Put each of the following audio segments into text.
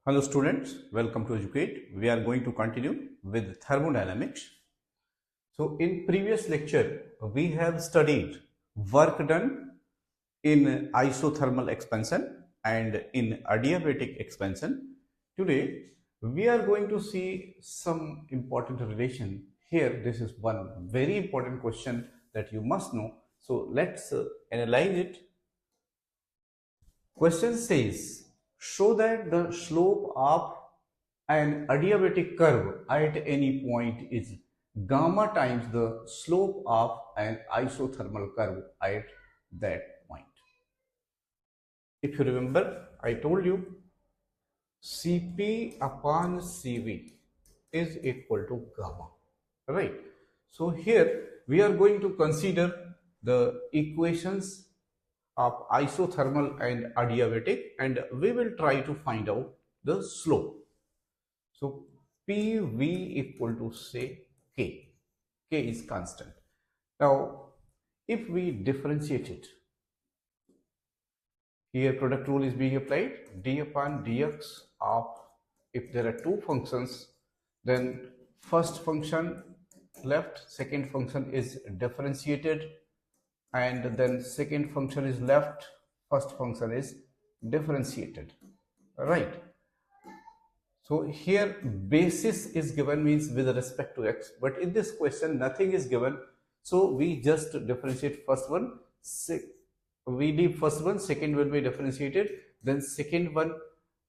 Hello students, welcome to Educate. We are going to continue with thermodynamics. So in previous lecture, we have studied work done in isothermal expansion and in adiabatic expansion. Today, we are going to see some important relation. Here, this is one very important question that you must know. So let's analyze it. Question says, show that the slope of an adiabatic curve at any point is gamma times the slope of an isothermal curve at that point. If you remember, I told you Cp upon Cv is equal to gamma, right? So here we are going to consider the equations of isothermal and adiabatic, and we will try to find out the slope. So PV equal to say K. K is constant. Now, if we differentiate it, here product rule is being applied, d upon dx of, if there are two functions, then first function left, second function is differentiated, and then second function is left, first function is differentiated, right? So here basis is given, means with respect to x, but in this question nothing is given, so we just differentiate first one, we leave first one, second will be differentiated, then second one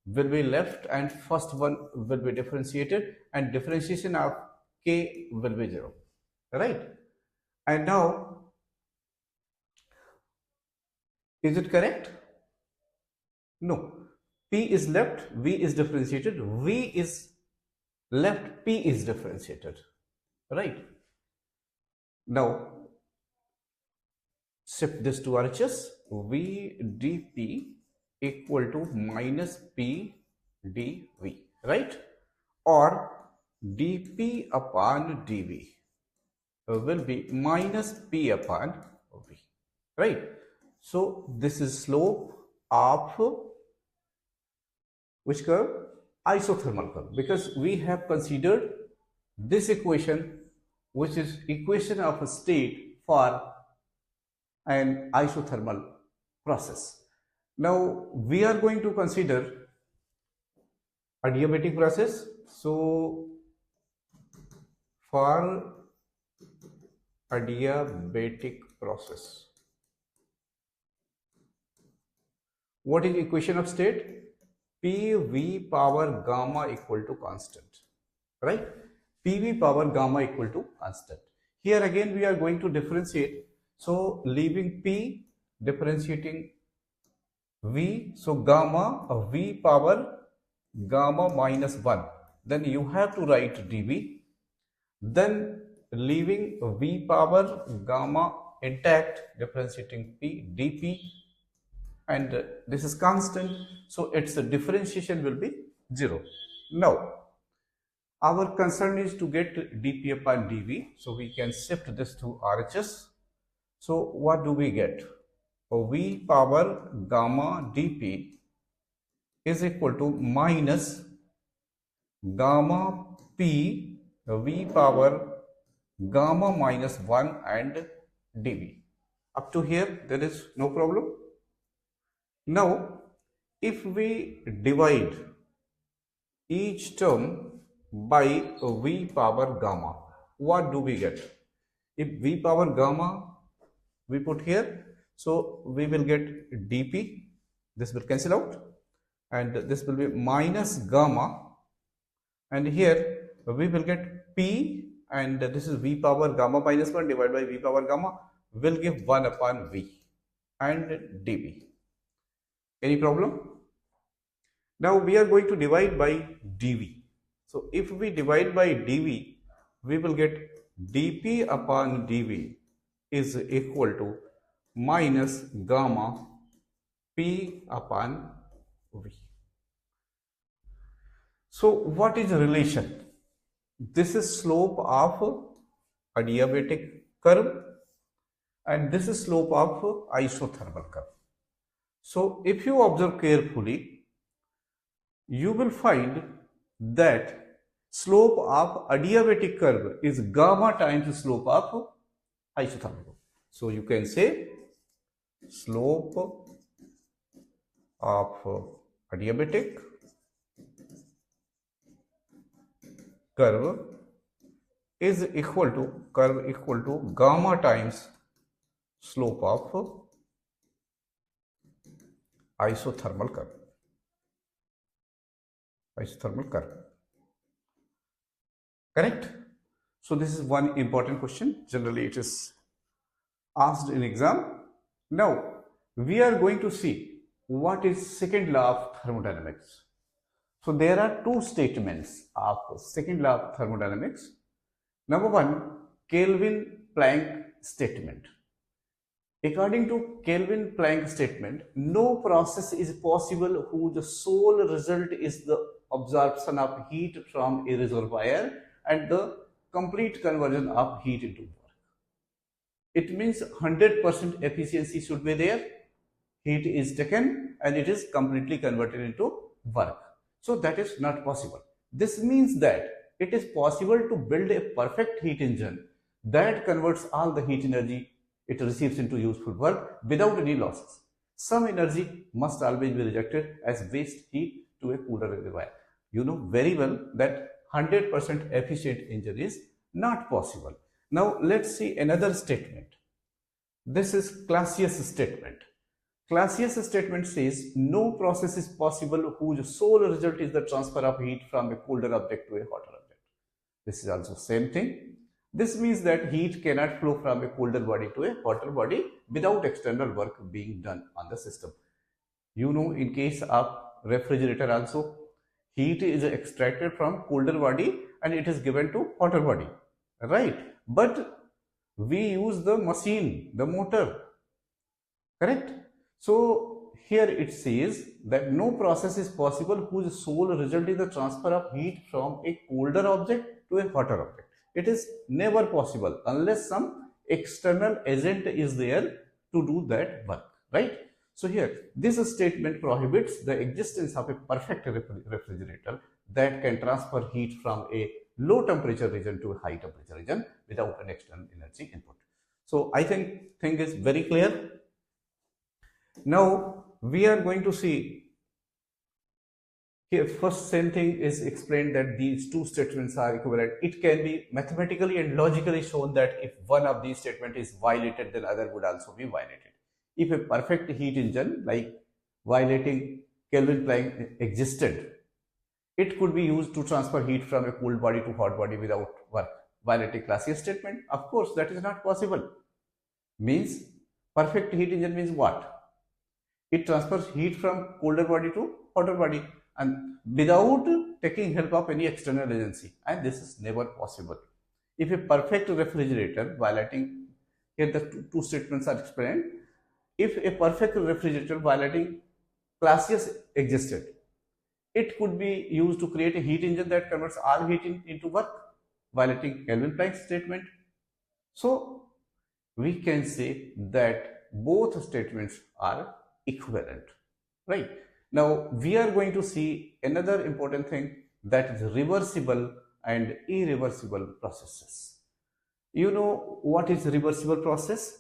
will be left and first one will be differentiated, and differentiation of k will be 0, right? And now, is it correct? No. P is left, V is differentiated, V is left, P is differentiated, right? Now, shift this to RHS, V dP equal to minus P dV, right? Or dP upon dV will be minus P upon V, right? So this is slope of which curve? Isothermal curve, because we have considered this equation, which is equation of a state for an isothermal process. Now we are going to consider adiabatic process. So for adiabatic process, what is equation of state? PV power gamma equal to constant, right? PV power gamma equal to constant. Here again we are going to differentiate, so leaving P, differentiating V, so gamma of V power gamma minus 1, then you have to write dV, then leaving V power gamma intact, differentiating P dP, and this is constant, so its differentiation will be 0. Now, our concern is to get dP upon dV, so we can shift this to RHS. So what do we get? V power gamma dP is equal to minus gamma P V power gamma minus 1 and dV. Up to here there is no problem. Now, if we divide each term by V power gamma, what do we get? If V power gamma we put here, so we will get dP, this will cancel out, and this will be minus gamma, and here we will get P, and this is V power gamma minus 1 divided by V power gamma will give 1 upon V and dB. Any problem? Now we are going to divide by dV. So if we divide by dV, we will get dP upon dV is equal to minus gamma P upon V. So what is the relation? This is slope of adiabatic curve and this is slope of isothermal curve. So if you observe carefully, you will find that slope of adiabatic curve is gamma times slope of isothermal. So you can say slope of adiabatic curve is equal to gamma times slope of isothermal curve. Correct? So this is one important question. Generally it is asked in exam. Now we are going to see what is second law of thermodynamics. So there are two statements of second law of thermodynamics. Number one, Kelvin-Planck statement. According to Kelvin-Planck statement, no process is possible whose sole result is the absorption of heat from a reservoir and the complete conversion of heat into work. It means 100% efficiency should be there. Heat is taken and it is completely converted into work. So that is not possible. This means that it is possible to build a perfect heat engine that converts all the heat energy it receives into useful work without any losses. Some energy must always be rejected as waste heat to a cooler reservoir. You know very well that 100% efficient engine is not possible. Now let's see another statement. This is Clausius statement. Clausius statement says no process is possible whose sole result is the transfer of heat from a colder object to a hotter object. This is also same thing. This means that heat cannot flow from a colder body to a hotter body without external work being done on the system. You know, in case of refrigerator also, heat is extracted from colder body and it is given to hotter body, right? But we use the machine, the motor, correct? So here it says that no process is possible whose sole result is the transfer of heat from a colder object to a hotter object. It is never possible unless some external agent is there to do that work, right? So here this statement prohibits the existence of a perfect refrigerator that can transfer heat from a low temperature region to a high temperature region without an external energy input. So I think thing is very clear. Now we are going to see here first same thing is explained that these two statements are equivalent. It can be mathematically and logically shown that if one of these statements is violated, then other would also be violated. If a perfect heat engine like violating Kelvin-Planck existed, it could be used to transfer heat from a cold body to hot body without work. Violating Clausius statement, of course, that is not possible. Means perfect heat engine means what? It transfers heat from colder body to hotter body and without taking help of any external agency, and this is never possible. If a perfect refrigerator violating, here the two statements are explained, if a perfect refrigerator violating Clausius existed, it could be used to create a heat engine that converts all heat into work, violating Kelvin-Planck statement. So we can say that both statements are equivalent, right? Now we are going to see another important thing, that is reversible and irreversible processes. You know what is reversible process?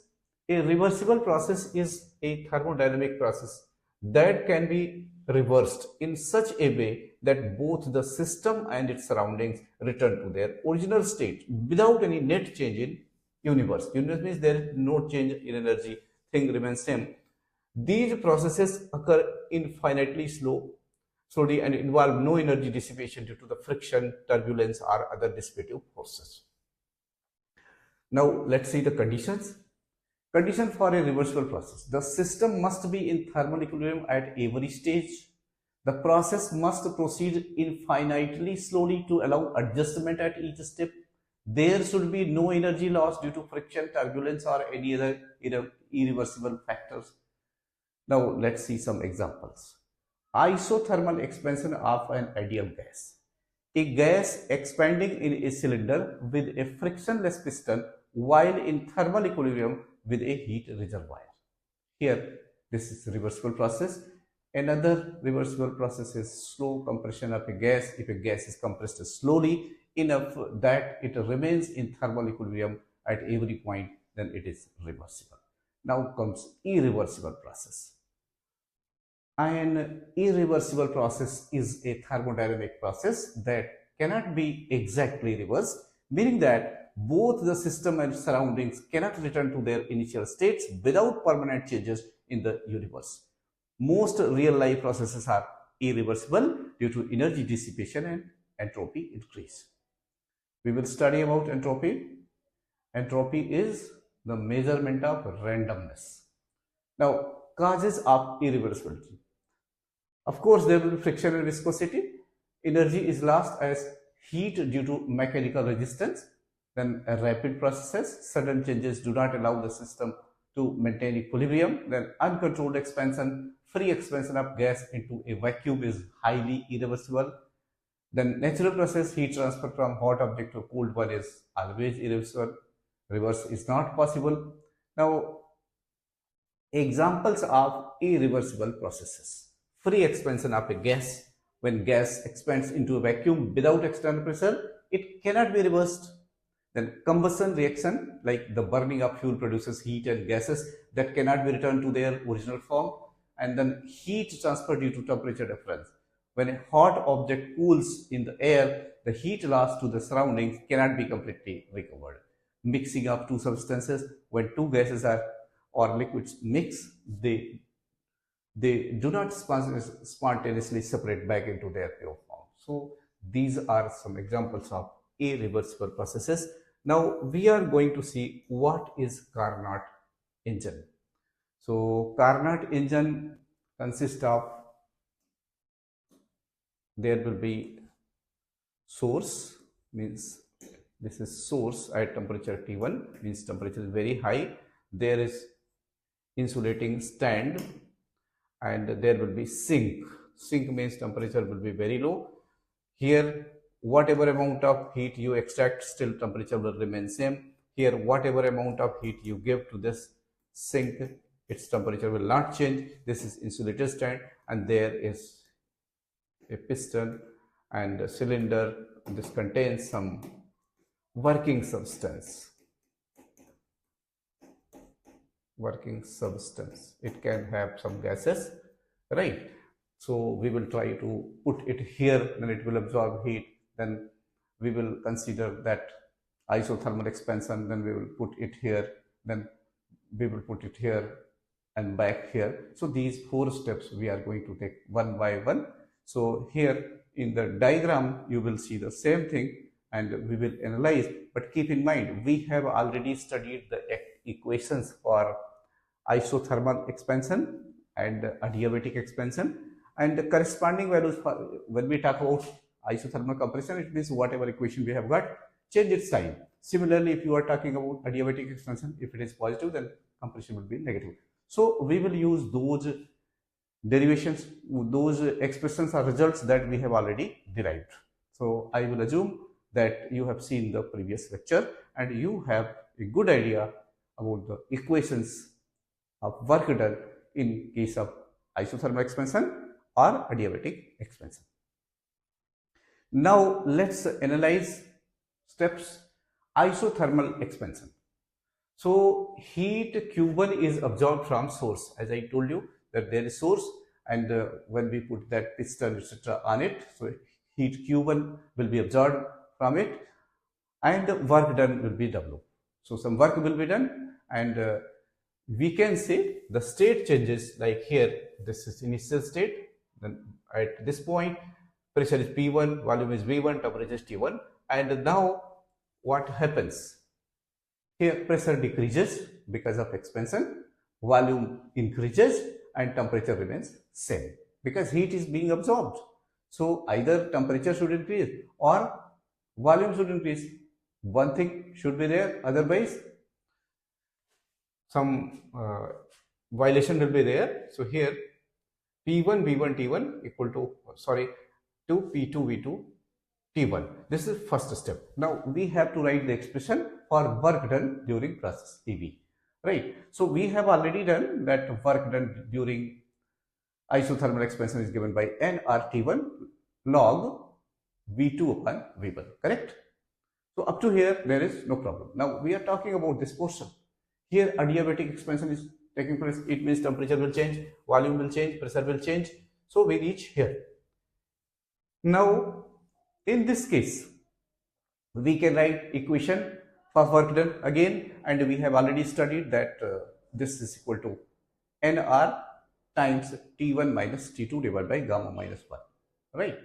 A reversible process is a thermodynamic process that can be reversed in such a way that both the system and its surroundings return to their original state without any net change in universe. Universe means there is no change in energy, thing remains same. These processes occur infinitely slowly and involve no energy dissipation due to the friction, turbulence or other dissipative forces. Now let's see the conditions. Condition for a reversible process. The system must be in thermal equilibrium at every stage. The process must proceed infinitely slowly to allow adjustment at each step. There should be no energy loss due to friction, turbulence or any other irreversible factors. Now let's see some examples. Isothermal expansion of an ideal gas. A gas expanding in a cylinder with a frictionless piston while in thermal equilibrium with a heat reservoir. Here this is a reversible process. Another reversible process is slow compression of a gas. If a gas is compressed slowly enough that it remains in thermal equilibrium at every point, then it is reversible. Now comes irreversible process. An irreversible process is a thermodynamic process that cannot be exactly reversed, meaning that both the system and surroundings cannot return to their initial states without permanent changes in the universe. Most real life processes are irreversible due to energy dissipation and entropy increase. We will study about entropy. Entropy is the measurement of randomness. Now, causes of irreversibility. Of course, there will be friction and viscosity. Energy is lost as heat due to mechanical resistance. Then rapid processes, sudden changes do not allow the system to maintain equilibrium. Then uncontrolled expansion, free expansion of gas into a vacuum is highly irreversible. Then natural process, heat transfer from hot object to cooled one is always irreversible. Reverse is not possible. Now, examples of irreversible processes. Free expansion of a gas. When gas expands into a vacuum without external pressure, it cannot be reversed. Then combustion reaction, like the burning of fuel produces heat and gases that cannot be returned to their original form. And then heat transfer due to temperature difference. When a hot object cools in the air, the heat lost to the surroundings cannot be completely recovered. Mixing of two substances, when two gases or liquids mix, they do not spontaneously separate back into their pure form. So these are some examples of irreversible processes. Now we are going to see what is Carnot engine. So Carnot engine consists of, there will be source, means this is source at temperature T1, means temperature is very high. There is insulating stand, and there will be sink. Sink means temperature will be very low. Here, whatever amount of heat you extract, still temperature will remain same. Here, whatever amount of heat you give to this sink, its temperature will not change. This is insulated stand, and there is a piston and a cylinder. This contains some working substance. It can have some gases, right? So we will try to put it here, then it will absorb heat. Then we will consider that isothermal expansion, then we will put it here, then we will put it here and back here. So these 4 steps we are going to take one by one. So here in the diagram you will see the same thing and we will analyze, but keep in mind we have already studied the equations for isothermal expansion and adiabatic expansion, and the corresponding values for when we talk about isothermal compression, it means whatever equation we have got, change its sign. Similarly, if you are talking about adiabatic expansion, if it is positive, then compression will be negative. So we will use those derivations, those expressions or results that we have already derived. So I will assume that you have seen the previous lecture and you have a good idea about the equations of work done in case of isothermal expansion or adiabatic expansion. Now let's analyze steps isothermal expansion. So heat Q1 is absorbed from source, as I told you that there is source, and when we put that piston etc. on it, so heat Q1 will be absorbed from it and work done will be W. So some work will be done, and we can say the state changes, like here this is initial state, then at this point pressure is P1, volume is V1, temperature is T1, and now what happens? Here pressure decreases because of expansion, volume increases and temperature remains same because heat is being absorbed. So either temperature should increase or volume should increase. One thing should be there, otherwise some violation will be there. So here P1 V1 T1 equal to to P2 V2 T1. This is first step. Now we have to write the expression for work done during process PV, right? So we have already done that work done during isothermal expansion is given by nRT1 log V2 upon V1, correct? So up to here there is no problem. Now we are talking about this portion. Here adiabatic expansion is taking place. It means temperature will change, volume will change, pressure will change. So we reach here. Now in this case we can write equation for work done again, and we have already studied that this is equal to nR times T1 minus T2 divided by gamma minus 1, right?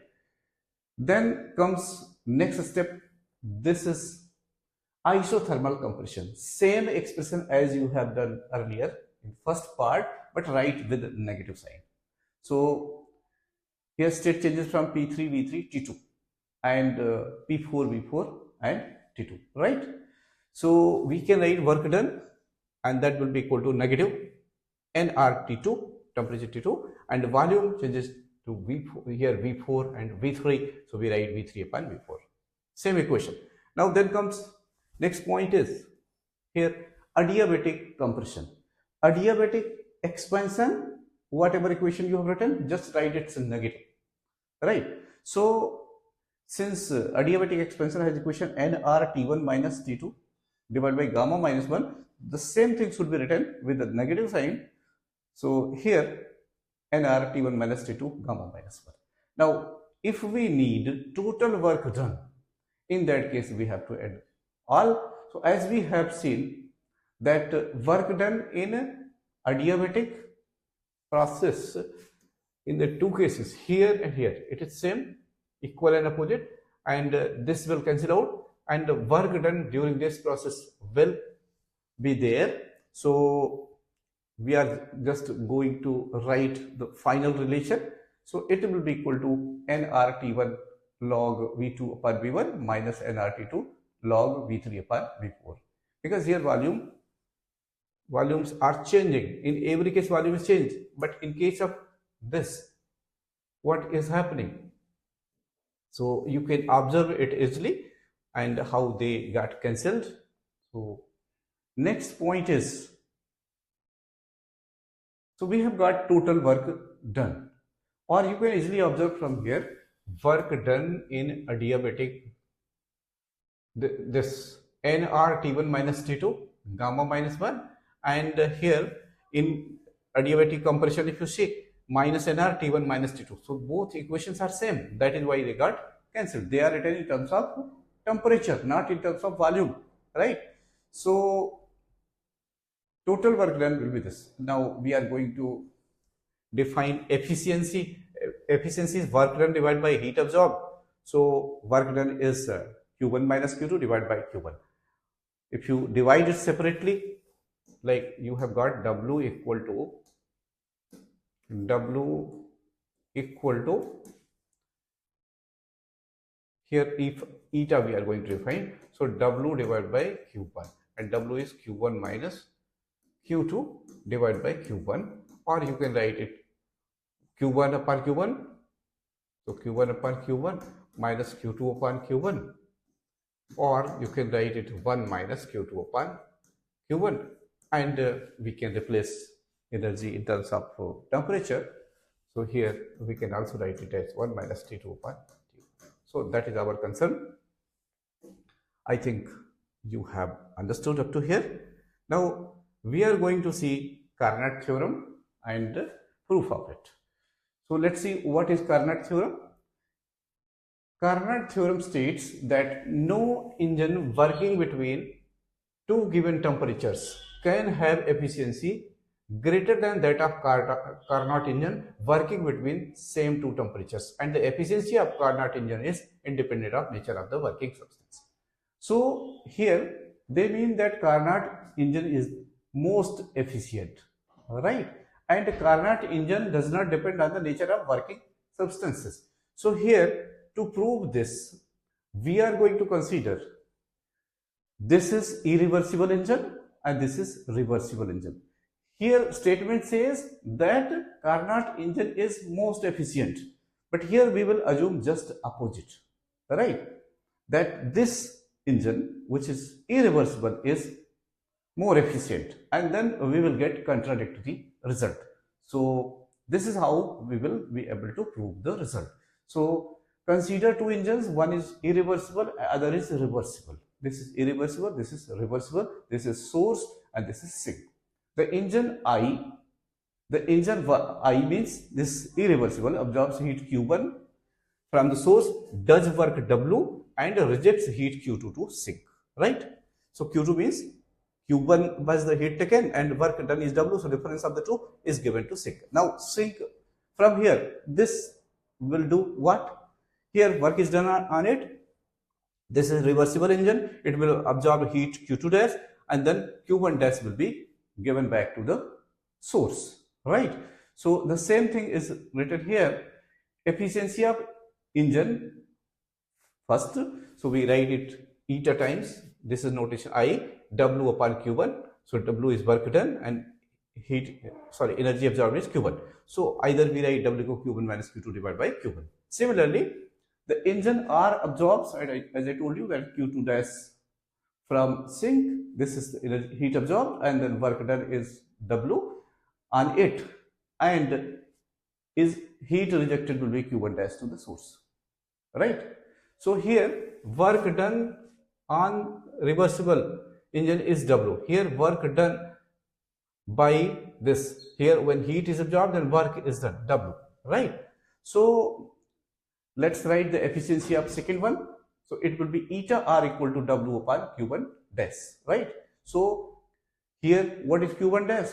Then comes next step. This is isothermal compression. Same expression as you have done earlier in first part, but write with negative sign. So here state changes from P3, V3, T2 and P4, V4 and T2, right? So we can write work done, and that will be equal to negative nRT2, temperature T2, and volume changes to V4, here V4 and V3, so we write V3 upon V4. Same equation. Now then comes next point is here adiabatic compression. Adiabatic expansion, whatever equation you have written, just write it in negative, right? So since adiabatic expansion has equation nRT1 minus T2 divided by gamma minus 1, the same thing should be written with the negative sign. So here nRT1 minus T2 gamma minus 1. Now if we need total work done, in that case we have to add all. So as we have seen that work done in adiabatic process in the two cases, here and here, it is same, equal and opposite, and this will cancel out, and the work done during this process will be there. So we are just going to write the final relation. So it will be equal to nRT1 log V2 upon V1 minus nRT2 log V3 upon V4, because here volumes are changing. In every case volume is changed, but in case of this, what is happening? So you can observe it easily and how they got cancelled. So next point is, so we have got total work done, or you can easily observe from here work done in adiabatic, this nRT1 minus T2 gamma minus 1, and here in adiabatic compression if you see minus nRT1 minus T2. So both equations are same, that is why they got cancelled. They are written in terms of temperature, not in terms of volume, right? So total work done will be this. Now we are going to define efficiency. Efficiency is work done divided by heat absorbed. So work done is Q1 minus Q2 divided by Q1. If you divide it separately, like you have got W equal to here, if eta we are going to define, so W divided by Q1, and W is Q1 minus Q2 divided by Q1, or you can write it Q1 upon Q1, so Q1 upon Q1 minus Q2 upon Q1, or you can write it 1 minus Q2 upon Q1, and we can replace energy in terms of temperature. So here we can also write it as 1 minus T2 upon T. So that is our concern. I think you have understood up to here. Now we are going to see Carnot theorem and proof of it. So let's see what is Carnot theorem. Carnot theorem states that no engine working between two given temperatures can have efficiency greater than that of Carnot engine working between same two temperatures, and the efficiency of Carnot engine is independent of nature of the working substance. So here they mean that Carnot engine is most efficient, right? And Carnot engine does not depend on the nature of working substances. So here, to prove this, we are going to consider this is irreversible engine and this is reversible engine. Here statement says that Carnot engine is most efficient, but here we will assume just opposite, right? That this engine, which is irreversible, is more efficient, and then we will get contradictory result. So This is how we will be able to prove the result. So consider two engines, one is irreversible, other is reversible. This is irreversible, this is reversible, this is source and this is sink. The engine I means this irreversible, absorbs heat Q1 from the source, does work W and rejects heat Q2 to sink, right? So Q2 means Q1 was the heat taken and work done is W, so difference of the two is given to sink. Now sink, from here, this will do what? Here work is done on it. This is reversible engine, it will absorb heat Q2 dash and then Q1 dash will be given back to the source, right? So the same thing is written here, efficiency of engine first, so we write it eta times, this is notation I, W upon Q1, so W is work done and energy absorbed is Q1. So either we write W equal Q1 minus Q2 divided by Q1. Similarly, the engine R absorbs, as I told you, that Q2 dash from sink, this is the heat absorbed and then work done is W on it, and is heat rejected will be Q1 dash to the source, right? So here work done on reversible engine is W. Here work done by this. Here when heat is absorbed, then work is done, W, right? So let's write the efficiency of second one. So it will be eta R equal to W upon Q1 dash, right? So here what is Q1 dash?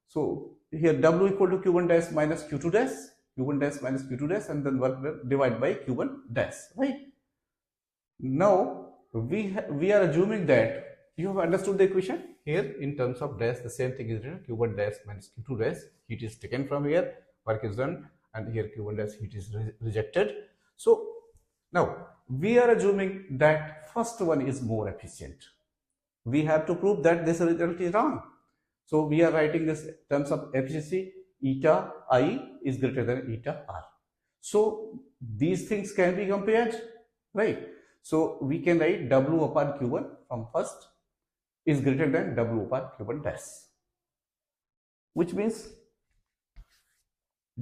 So here W equal to Q1 dash minus Q2 dash, Q1 dash minus Q2 dash, and then work divided by Q1 dash, right? Now we are assuming that you have understood the equation. Here in terms of dash, the same thing is written, Q1 dash minus Q2 dash, heat is taken from here, work is done, and here Q1 dash heat is rejected. So now we are assuming that first one is more efficient. We have to prove that this result is wrong. So we are writing this in terms of efficiency, eta I is greater than eta R. So these things can be compared, right? So we can write W upon Q1 from first is greater than W upon Q1 dash, which means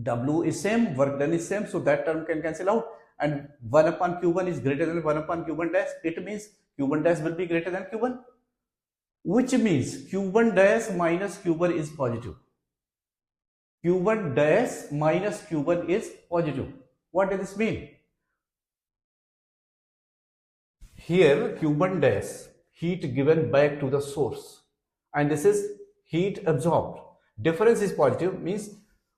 W is same, work done is same, so that term can cancel out, and 1 upon Q1 is greater than 1 upon Q1 dash. It means Q1 dash will be greater than Q1, which means Q1 dash minus Q1 is positive. Q1 dash minus Q1 is positive. What does this mean? Here Q1 dash, heat given back to the source, and this is heat absorbed. Difference is positive, means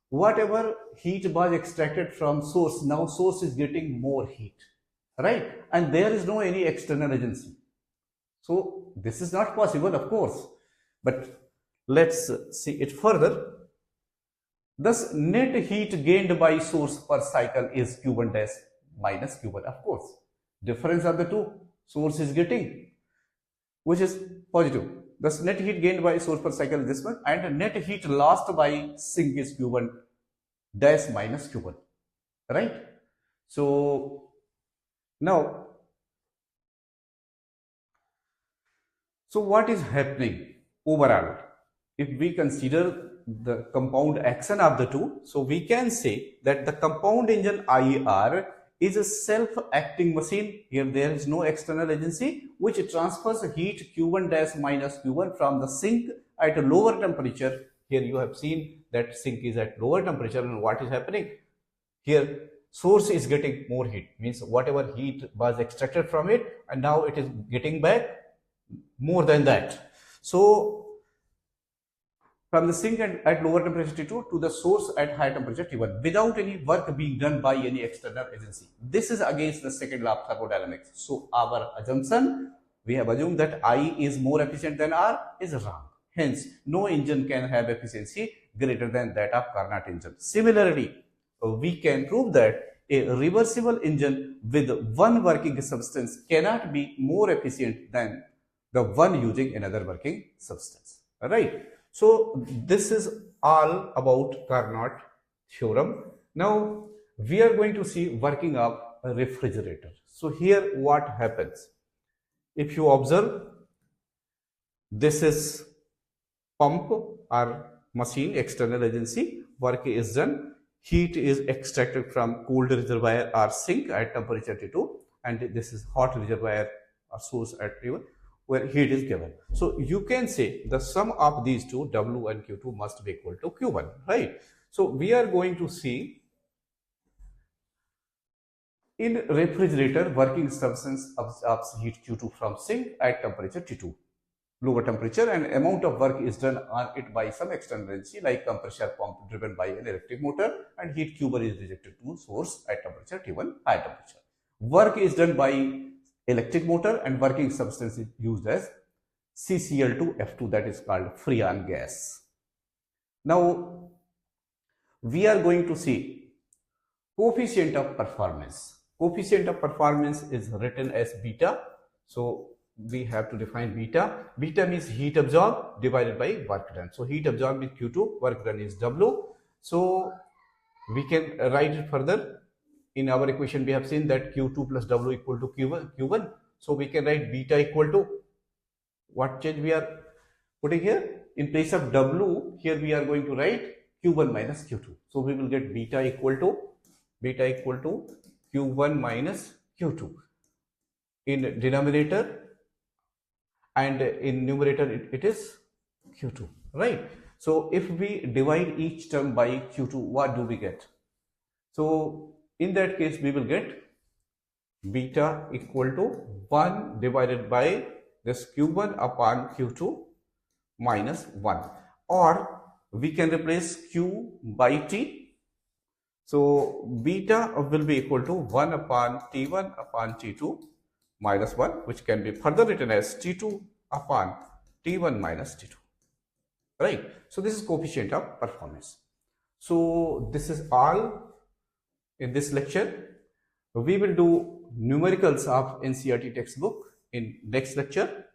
whatever heat was extracted from source, now source is getting more heat, right? And there is no any external agency. So this is not possible, of course, but let's see it further. Thus net heat gained by source per cycle is Q1 dash minus Q1, of course. Difference of the two, source is getting, which is positive. Thus net heat gained by source per cycle is this one, and net heat lost by sink is Q1 dash minus Q1, right? So now, so what is happening overall? If we consider the compound action of the two, so we can say that the compound engine IR is a self-acting machine. Here there is no external agency which transfers heat Q1 dash minus Q1 from the sink at a lower temperature. Here you have seen that sink is at lower temperature, and what is happening here, source is getting more heat, means whatever heat was extracted from it, and now it is getting back more than that. So from the sink at lower temperature T2 to the source at higher temperature T1 without any work being done by any external agency. This is against the second law of thermodynamics. So our assumption, we have assumed that I is more efficient than R, is wrong. Hence, no engine can have efficiency greater than that of Carnot engine. Similarly, we can prove that a reversible engine with one working substance cannot be more efficient than the one using another working substance. Alright. So this is all about Carnot theorem. Now we are going to see working of a refrigerator. So here what happens? If you observe, this is pump or machine, external agency, work is done. heat is extracted from cold reservoir or sink at temperature T2, and this is hot reservoir or source at T1 where heat is given. So you can say the sum of these two, W and Q2, must be equal to Q1, right? So we are going to see in refrigerator, working substance absorbs heat Q2 from sink at temperature T2, lower temperature, and amount of work is done on it by some external energy like compressor pump driven by an electric motor, and heat Q1 is rejected to source at temperature T1, high temperature. Work is done by electric motor and working substance is used as CCl2F2, that is called freon gas. Now we are going to see coefficient of performance. Coefficient of performance is written as beta. So we have to define beta. Beta means heat absorbed divided by work done. So heat absorbed is Q2, work done is W. So we can write it further. In our equation, we have seen that Q2 plus W equal to Q1. So we can write beta equal to, what change we are putting here? In place of W, here we are going to write Q1 minus Q2. So we will get beta equal to Q1 minus Q2 in denominator, and in numerator it is Q2, right? So if we divide each term by Q2, what do we get? So in that case, we will get beta equal to 1 divided by this Q1 upon Q2 minus 1, or we can replace Q by T. So beta will be equal to 1 upon T1 upon T2 minus 1, which can be further written as T2 upon T1 minus T2, right? So this is coefficient of performance. So this is all in this lecture. We will do numericals of NCERT textbook in next lecture.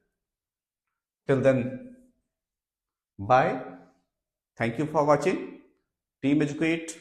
Till then, bye. Thank you for watching. Team Educate.